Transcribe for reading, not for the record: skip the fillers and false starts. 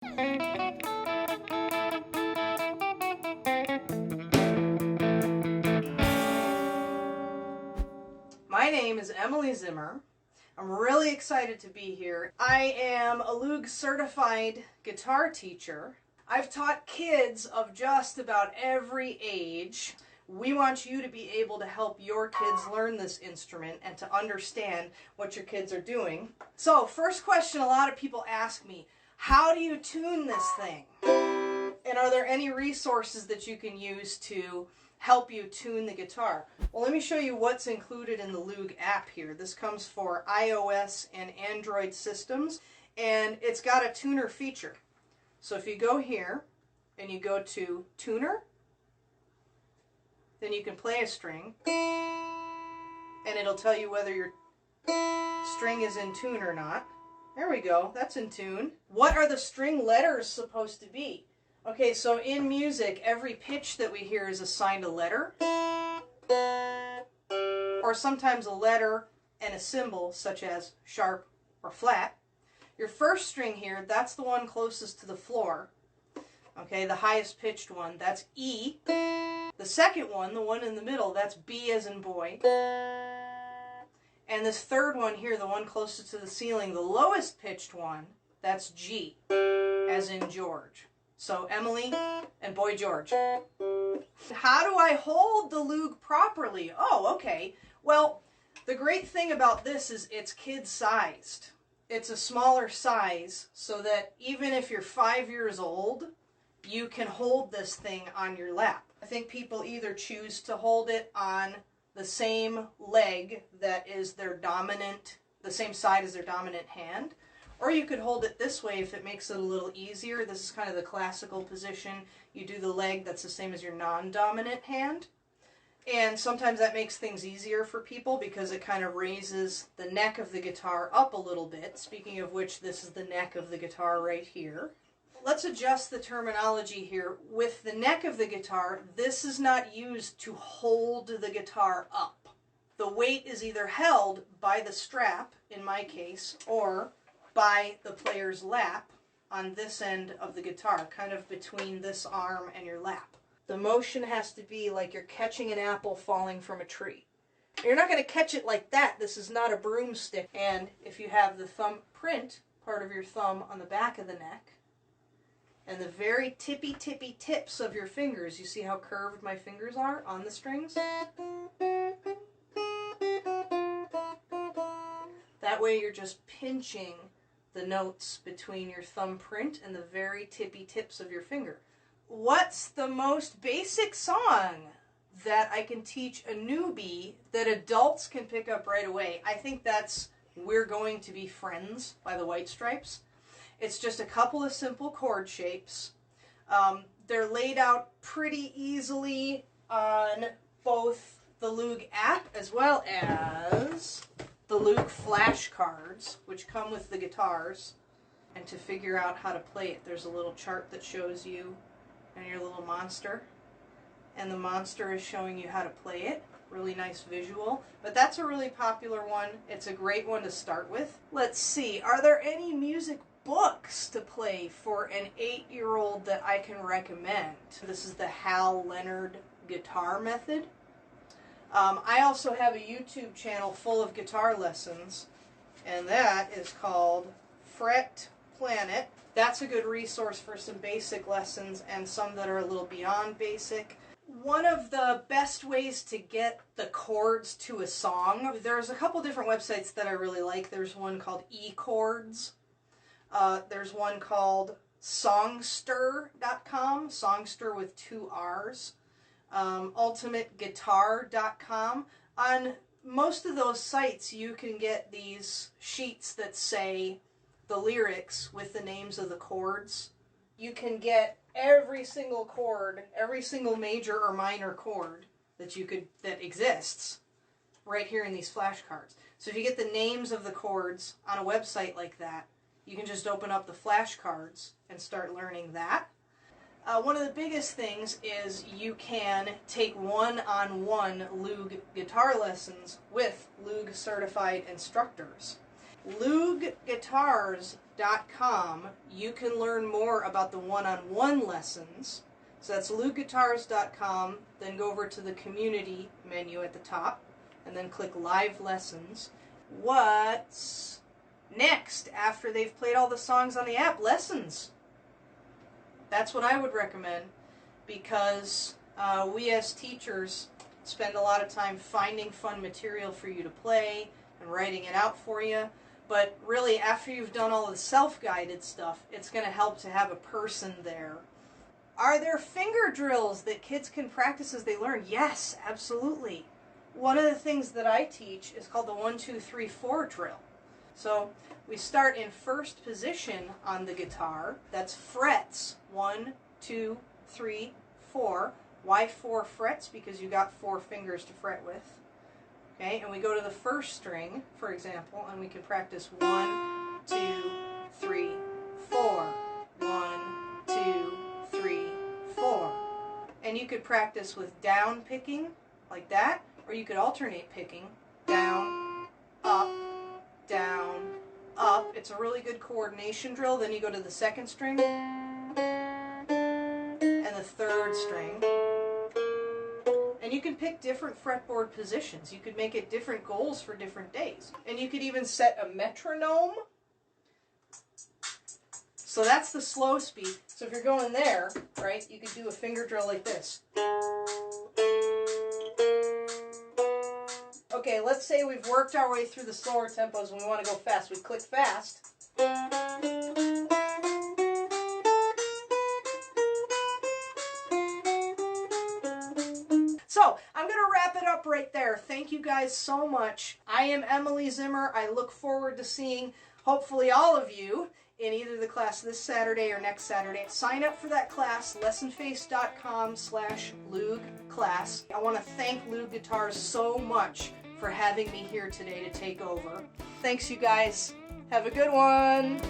My name is Emily Zimmer. I'm really excited to be here. I am a Loog certified guitar teacher. I've taught kids of just about every age. We want you to be able to help your kids learn this instrument and to understand what your kids are doing. So, first question a lot of people ask me, how do you tune this thing? And are there any resources that you can use to help you tune the guitar? Well, let me show you what's included in the Loog app here. This comes for iOS and Android systems, and it's got a tuner feature. So if you go here and you go to Tuner, then you can play a string, and it'll tell you whether your string is in tune or not. There we go, that's in tune. What are the string letters supposed to be? Okay, so in music, every pitch that we hear is assigned a letter, or sometimes a letter and a symbol, such as sharp or flat. Your first string here, that's the one closest to the floor. Okay, the highest pitched one, that's E. The second one, the one in the middle, that's B as in boy. And this third one here, the one closest to the ceiling, the lowest pitched one, that's G, as in George. So Emily and Boy George. How do I hold the Loog properly? Oh, okay. Well, the great thing about this is it's kid-sized. It's a smaller size so that even if you're 5 years old, you can hold this thing on your lap. I think people either choose to hold it on the same leg that is their dominant, the same side as their dominant hand, or you could hold it this way if it makes it a little easier. This is kind of the classical position. You do the leg that's the same as your non-dominant hand. And sometimes that makes things easier for people because it kind of raises the neck of the guitar up a little bit. Speaking of which, this is the neck of the guitar right here. Let's adjust the terminology here. With the neck of the guitar, this is not used to hold the guitar up. The weight is either held by the strap, in my case, or by the player's lap on this end of the guitar, kind of between this arm and your lap. The motion has to be like you're catching an apple falling from a tree. You're not going to catch it like that. This is not a broomstick. And if you have the thumb print, part of your thumb on the back of the neck, and the very tippy tips of your fingers, you see how curved my fingers are on the strings? That way you're just pinching the notes between your thumbprint and the very tippy tips of your finger. What's the most basic song that I can teach a newbie that adults can pick up right away? I think that's We're Going to Be Friends by the White Stripes. It's just a couple of simple chord shapes. They're laid out pretty easily on both the Loog app as well as the Loog flashcards, which come with the guitars. And to figure out how to play it, there's a little chart that shows you and your little monster. And the monster is showing you how to play it. Really nice visual. But that's a really popular one. It's a great one to start with. Let's see, are there any music books to play for an 8-year-old that I can recommend? This is the Hal Leonard guitar method. I also have a YouTube channel full of guitar lessons, and that is called Fret Planet. That's a good resource for some basic lessons and some that are a little beyond basic. One of the best ways to get the chords to a song, there's a couple different websites that I really like. There's one called eChords. There's one called Songster.com, Songster with 2 R's. UltimateGuitar.com. On most of those sites, you can get these sheets that say the lyrics with the names of the chords. You can get every single chord, every single major or minor chord that exists right here in these flashcards. So if you get the names of the chords on a website like that, you can just open up the flashcards and start learning that. One of the biggest things is you can take one-on-one Loog guitar lessons with Loog certified instructors. LoogGuitars.com, you can learn more about the one-on-one lessons. So that's LoogGuitars.com, then go over to the community menu at the top, and then click Live Lessons. What's next after they've played all the songs on the app? Lessons. That's what I would recommend, because we as teachers spend a lot of time finding fun material for you to play and writing it out for you. But really, after you've done all the self-guided stuff, it's going to help to have a person there. Are there finger drills that kids can practice as they learn? Yes, absolutely. One of the things that I teach is called the 1, 2, 3, 4 drill. So we start in first position on the guitar. That's frets. 1, 2, 3, 4. Why 4 frets? Because you got 4 fingers to fret with. Okay, and we go to the first string, for example, and we can practice 1, 2, 3, 4. 1, 2, 3, 4. And you could practice with down picking, like that, or you could alternate picking, down, up, down, up. It's a really good coordination drill. Then you go to the second string and the third string. And you can pick different fretboard positions. You could make it different goals for different days. And you could even set a metronome. So that's the slow speed. So if you're going there, right, you could do a finger drill like this. Okay, let's say we've worked our way through the slower tempos and we want to go fast. We click fast. So, I'm going to wrap it up right there. Thank you guys so much. I am Emily Zimmer. I look forward to seeing, hopefully, all of you in either the class this Saturday or next Saturday. Sign up for that class, lessonface.com/Loog class. I want to thank Loog Guitars so much for having me here today to take over. Thanks, you guys. Have a good one.